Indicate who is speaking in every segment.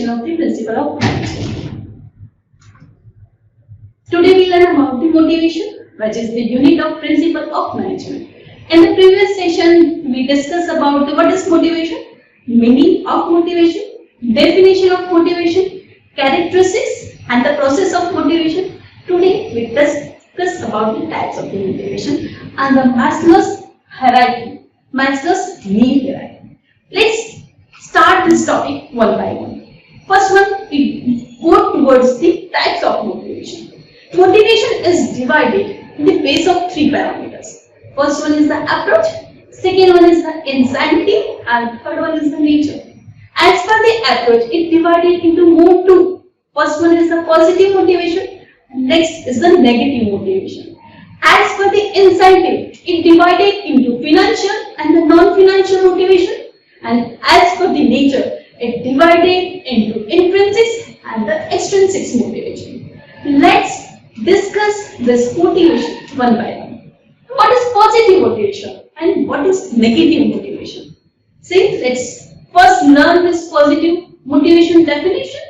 Speaker 1: motivation of the principle of management. Today we learn about the motivation, which is the unit of principle of management. In the previous session, we discussed about what is motivation, meaning of motivation, definition of motivation, characteristics and the process of motivation. Today we discuss about the types of the motivation and the Maslow'S hierarchy, Maslow'S need hierarchy. Let's start this topic one by one. First one, we go towards the types of motivation. Motivation is divided in the base of three parameters. First one is the approach, second one is the incentive, and third one is the nature. As per the approach, it divided into more two. First one is the positive motivation, next is the negative motivation. As per the incentive, it divided into financial and the non-financial motivation, and as per the nature, it divided into intrinsic and the extrinsic motivation. Let's discuss this motivation one by one. What is positive motivation and what is negative motivation? See, let's first learn this positive motivation definition.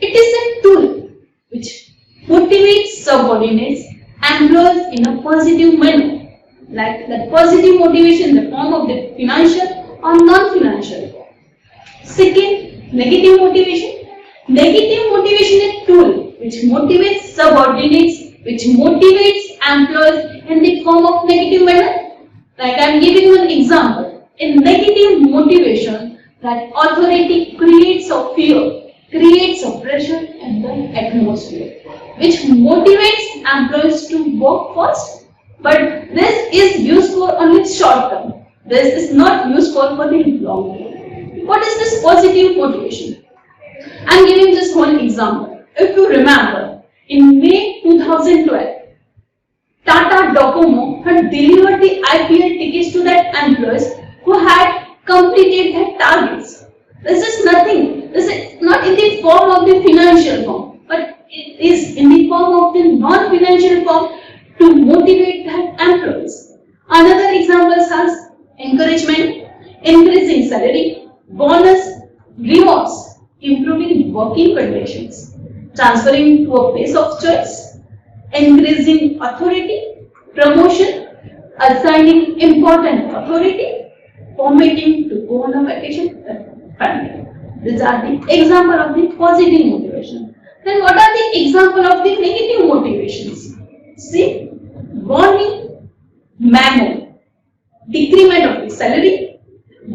Speaker 1: It is a tool which motivates subordinates employees in a positive manner, like that positive motivation in the form of the financial or non-financial. Second, negative motivation. Negative motivation is a tool which motivates subordinates, which motivates employees in the form of negative manner. Like I am giving one example. In negative motivation, that authority creates a fear, creates a pressure in the atmosphere, which motivates employees to work fast. But this is used for only short term. This is not useful for the long term. What is this positive motivation? I am giving just one example. If you remember, in May 2012, Tata Docomo had delivered the IPL tickets to their employees who had completed their targets. This is nothing. This is not in the form of the financial form, but it is in the form of the non-financial form to motivate their employees. Another example has encouragement, increasing salary, bonus, rewards, improving working conditions, transferring to a place of choice, increasing authority, promotion, assigning important authority, permitting to go on a vacation with family. These are the example of the positive motivation. Then what are the example of the negative motivations? See, warning, memo, decrement of the salary,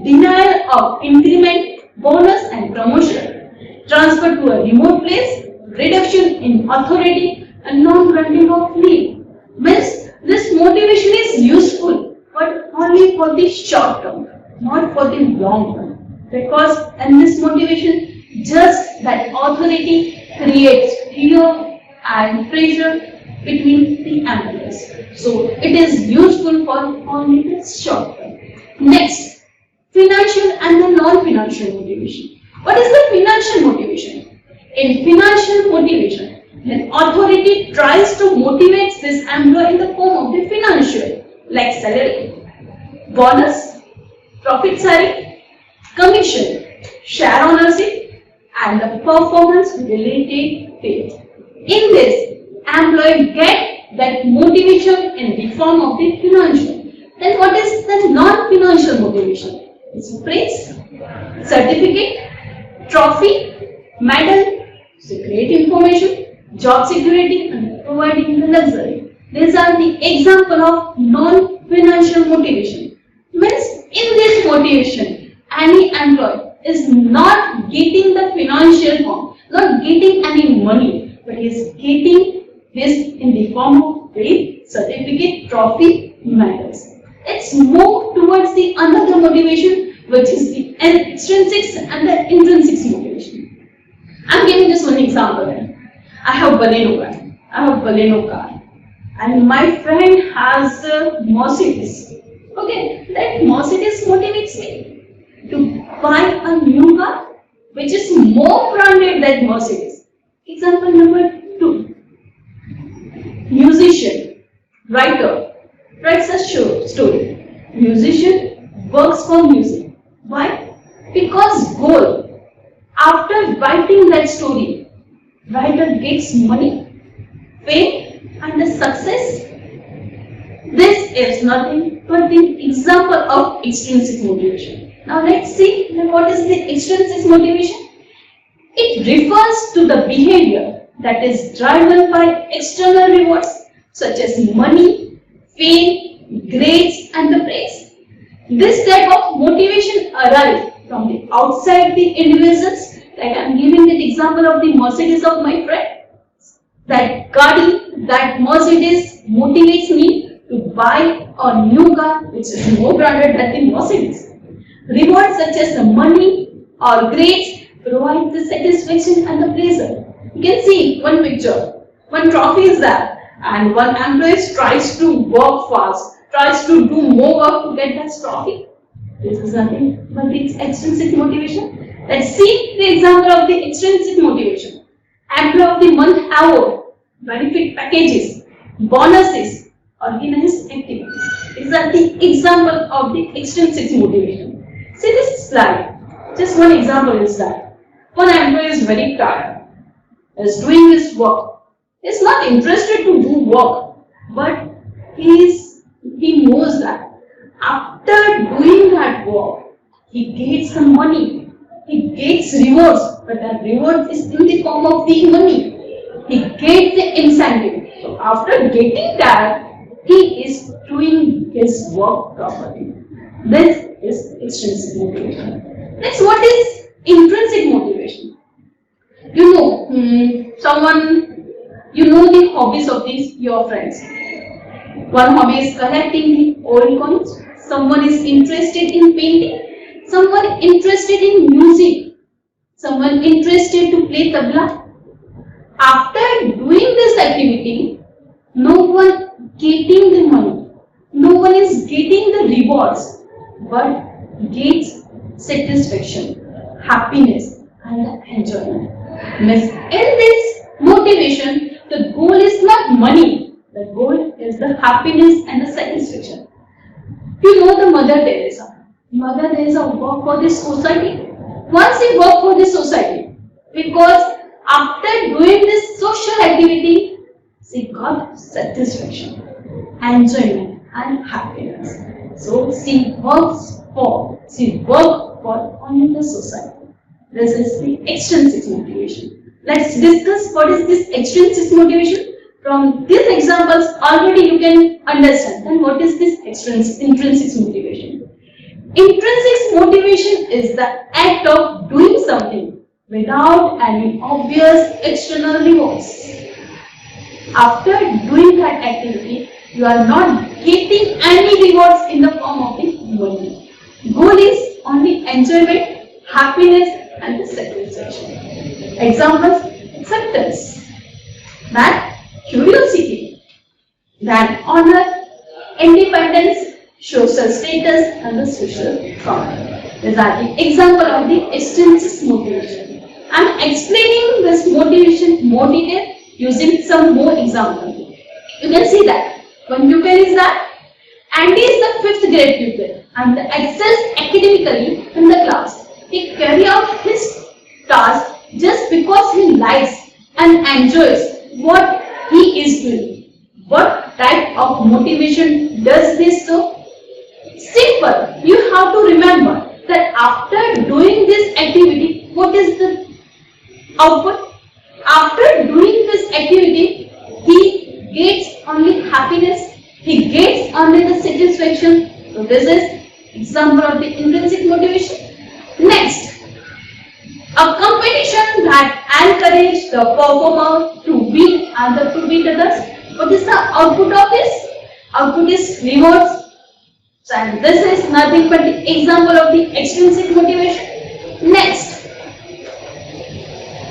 Speaker 1: denial of increment, bonus and promotion, transfer to a remote place, reduction in authority and non-granting of leave. Means this motivation is useful but only for the short term, not for the long term. Because in this motivation, just that authority creates fear and pressure between the employees. So it is useful for only the short term. Next, financial and the non-financial motivation. What is the financial motivation? In financial motivation, an authority tries to motivate this employee in the form of the financial, like salary, bonus, profit sharing, commission, share ownership, and the performance-related pay. In this, employee get that motivation in the form of the financial. Then what is the non-financial motivation? It's praise, certificate, trophy, medal, secret information, job security, and providing the luxury. These are the example of non-financial motivation. Means in this motivation, any employee is not getting the financial form, not getting any money, but is getting this in the form of praise, certificate, trophy, medals. Let's move towards the another motivation, which is the extrinsic and the intrinsic motivation. I am giving just one example. I have Baleno car, and my friend has Mercedes. Okay, that Mercedes motivates me to buy a new car which is more branded than Mercedes. Example number 2. Musician, writer, writes a story. Musician works for music. Why? Because goal. After writing that story, writer gets money, fame and the success. This is nothing but the example of extrinsic motivation. Now let's see what is the extrinsic motivation. It refers to the behavior that is driven by external rewards such as money, fame, grades and the praise. This type of motivation arises from the outside the individuals. Like I am giving the example of the Mercedes of my friend. That Gaudi, that Mercedes motivates me to buy a new car which is more branded than the Mercedes. Rewards such as the money or grades provide the satisfaction and the pleasure. You can see one picture, one trophy is there and one employee tries to work fast, tries to do more work to get that trophy. This is nothing but its extrinsic motivation. Let's see the example of the extrinsic motivation. Employee of the month award, benefit packages, bonuses, organized activities. These are the example of the extrinsic motivation. See this slide. Just one example is that one employee is very tired, is doing his work. He is not interested to do work, but he knows that after doing that work, he gets some money, he gets rewards, but that reward is in the form of the money. He gets the incentive. So after getting that, he is doing his work properly. This is extrinsic motivation. Next, what is intrinsic motivation? You know, you know the hobbies of your friends. One hobby is collecting the old coins. Someone is interested in painting. Someone interested in music. Someone interested to play tabla. After doing this activity, no one getting the money. No one is getting the rewards, but gets satisfaction, happiness, and the enjoyment. In this motivation, the goal is not money. The goal is the happiness and the satisfaction. You know the Mother Teresa. Mother Teresa worked for this society. Once she worked for this society, because after doing this social activity, she got satisfaction, enjoyment, and happiness. So she worked for only the society. This is the extrinsic motivation. Let's discuss what is this extrinsic motivation. From these examples, already you can understand then what is this intrinsic motivation. Intrinsic motivation is the act of doing something without any obvious external rewards. After doing that activity, you are not getting any rewards in the form of the money. Goal is only enjoyment, happiness, and the satisfaction. Examples: acceptance, then curiosity, then honor, independence, social status, and the social contact. These are the example of the extrinsic motivation. I am explaining this motivation more detail using some more examples. You can see that one pupil is that Andy is the 5th grade pupil and excels academically in the class. He carries out his task just because he likes and enjoys what he is doing. What type of motivation does this show? Simple. You have to remember that after doing this activity, what is the output? After doing this activity, he gets only happiness, he gets only the satisfaction. So this is example of the intrinsic motivation. Next, a competition that encourages the performer to win and to beat others. What is the output of this? Output is rewards. And this is nothing but the example of the extrinsic motivation. Next,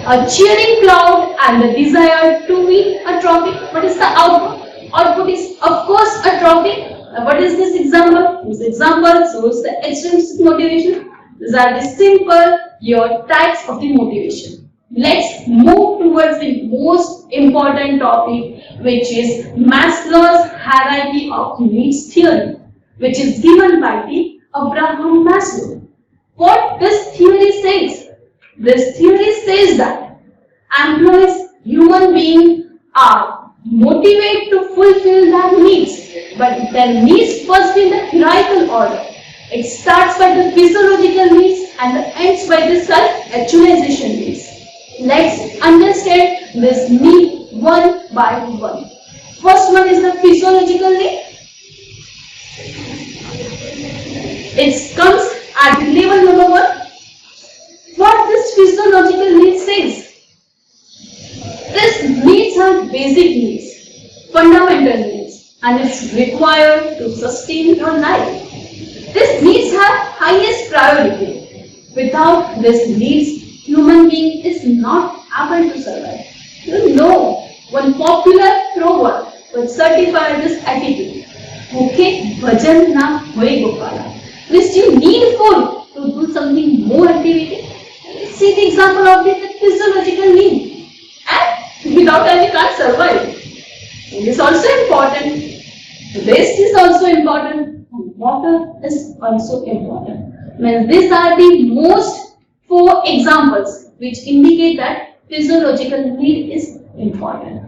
Speaker 1: a cheering crowd and the desire to win a trophy. What is the output? Output is of course a trophy. What is this example? This example shows the extrinsic motivation. These are the simple your types of the motivation. Let's move towards the most important topic, which is Maslow'S hierarchy of needs theory, which is given by the Abraham Maslow. What this theory says? This theory says that employees, human beings are motivated to fulfill their needs, but their needs first in the hierarchical order. It starts by the physiological needs and ends by the self-actualization needs. Let's understand this need one by one. First one is the physiological need. It comes at level number 1. What this physiological need says? These needs are basic needs, fundamental needs, and it's required to sustain your life. These needs have highest priority. Without these needs, human being is not able to survive. You know, one popular proverb will certify this attitude. Okay, bhajan na hoye gopala. Means you need food to do something more activity. See the example of the physiological need. And without that you can't survive. It is also important. Rest is also important. And water is also important. Means these are the most 4 examples which indicate that physiological need is important.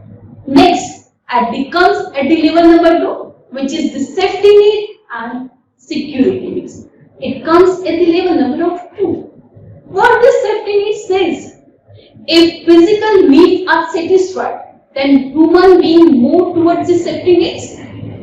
Speaker 1: Next, it comes at the level number 2, which is the safety need and security needs. It comes at the level number of 2. What this safety need says? If physical needs are satisfied, then human being move towards the safety needs.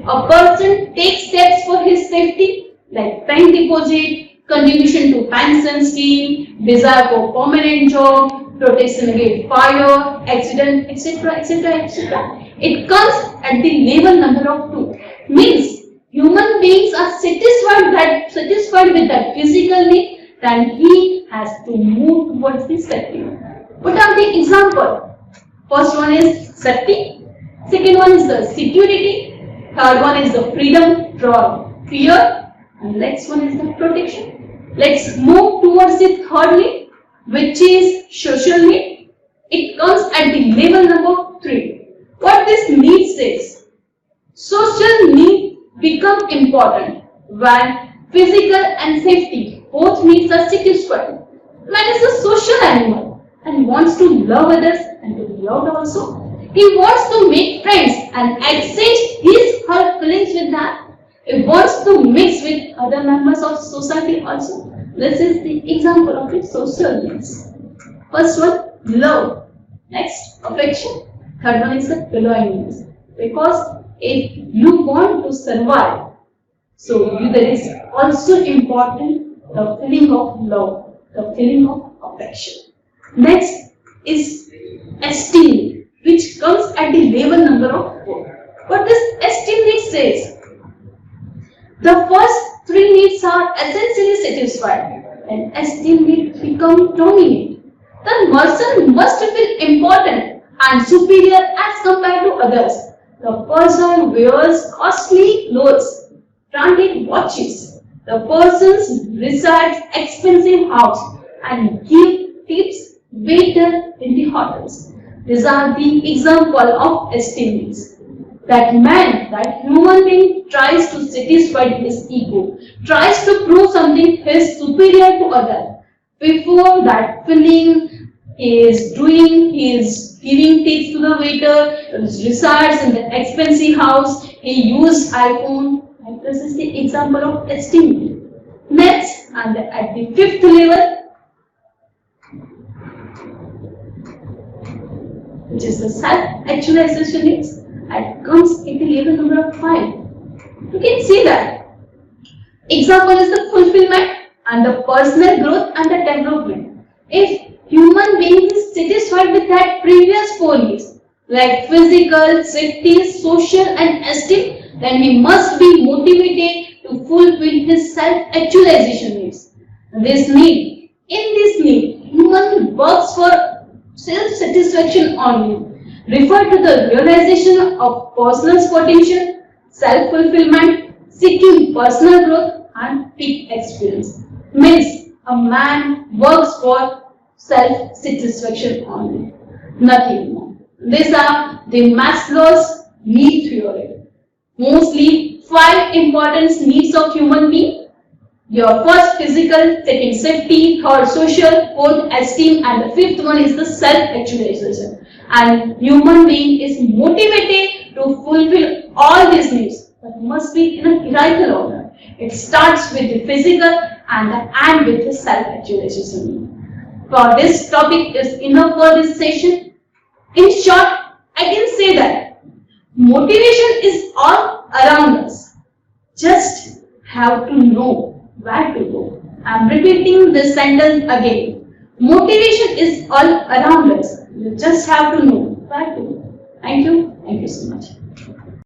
Speaker 1: A person takes steps for his safety like bank deposit, contribution to pension scheme, desire for permanent job, protection against fire, accident, etc., etc., etc. It comes at the level number of 2. Means human beings are satisfied with that physical need, then he has to move towards the safety. What are the examples? First one is safety, second one is the security, third one is the freedom from fear, and next one is the protection. Let's move towards the third need, which is social need. It comes at the level number 3. What this need says? Social need become important when physical and safety both needs are satisfied. Man is a social animal and wants to love others and to be loved also. He wants to make friends and exchange her feelings with them. He wants to mix with other members of society also. This is the example of the social needs. First one, love. Next, affection. Third one is the belonging. Because if you want to survive, so there is also important the feeling of love, the feeling of affection. Next is esteem, which comes at the level number of 4. What this esteem need says? The first 3 needs are essentially satisfied and esteem need become dominant. The person must feel important and superior as compared to others. The person wears costly clothes, branded watches. The person resides expensive house and give tips waiter in the hotels. These are the example of esteem needs. That man, that human being tries to satisfy his ego, tries to prove something he is superior to others. Before that feeling, he is giving tips to the waiter, resides in the expensive house, he used iPhone, and this is the example of esteem. Next, and at the 5th level, which is the self-actualization needs, it comes at the level number of 5. You can see that. Example is the fulfillment and the personal growth and the development. If human being is satisfied with that previous 4 needs, like physical, safety, social and esteem, then he must be motivated to fulfill his self-actualization needs. In this need, human works for self-satisfaction only. Refer to the realization of personal potential, self-fulfillment, seeking personal growth and peak experience. Means a man works for self-satisfaction only, nothing more. These are the Maslow'S need theory. Mostly 5 important needs of human being. Your first physical, second safety, third social, fourth esteem, and the fifth one is the self-actualization. And human being is motivated to fulfill all these needs, but must be in a hierarchical order. It starts with the physical and the end with the self-actualization. For this topic is enough for this session. In short, I can say that motivation is all around us. Just have to know where to go. I am repeating this sentence again. Motivation is all around us. You just have to know where to go. Thank you. Thank you so much.